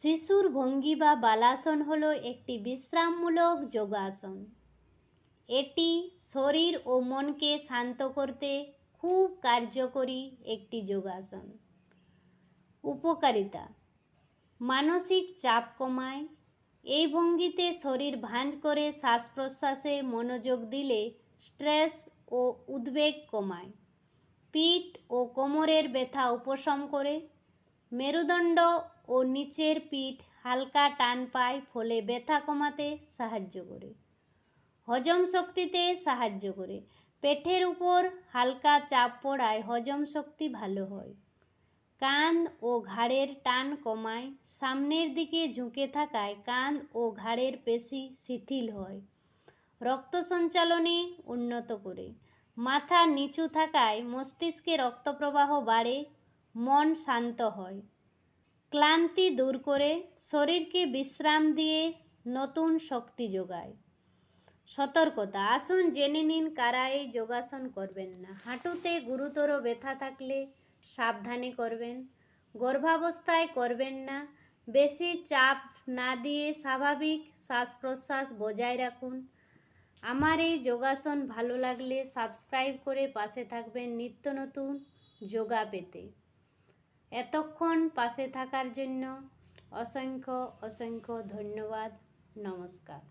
শিশুর ভঙ্গি বা বালাসন হলো একটি বিশ্রামমূলক যোগাসন। এটি শরীর ও মনকে শান্ত করতে খুব কার্যকরী একটি যোগাসন। উপকারিতা: মানসিক চাপ কমায়। এই ভঙ্গিতে শরীর ভাঁজ করে শ্বাস প্রশ্বাসে মনোযোগ দিলে স্ট্রেস ও উদ্বেগ কমায়। পিঠ ও কোমরের ব্যথা উপশম করে। মেরুদণ্ড ও নিচের পিঠ হালকা টান পায়, ফলে ব্যথা কমাতে সাহায্য করে। হজম শক্তিতে সাহায্য করে। পেটের উপর হালকা চাপ পড়ায় হজম শক্তি ভালো হয়। কাঁধ ও ঘাড়ের টান কমায়। সামনের দিকে ঝুঁকে থাকায় কাঁধ ও ঘাড়ের পেশি শিথিল হয়। রক্ত সঞ্চালনে উন্নত করে। মাথা নিচু থাকায় মস্তিষ্কে রক্তপ্রবাহ বাড়ে, মন শান্ত হয়। ক্লান্তি দূর করে। শরীরকে বিশ্রাম দিয়ে নতুন শক্তি যোগায়। সতর্কতা: আসুন জেনে নিন কারা এই যোগাসন করবেন না। হাঁটুতে গুরুতর ব্যথা থাকলে সাবধানে করবেন। গর্ভাবস্থায় করবেন না। বেশি চাপ না দিয়ে স্বাভাবিক শ্বাস প্রশ্বাস বজায় রাখুন। আমার এই যোগাসন ভালো লাগলে সাবস্ক্রাইব করে পাশে থাকবেন নিত্য নতুন যোগা পেতে। এতক্ষণ পাশে থাকার জন্য অসংখ্য অসংখ্য ধন্যবাদ। নমস্কার।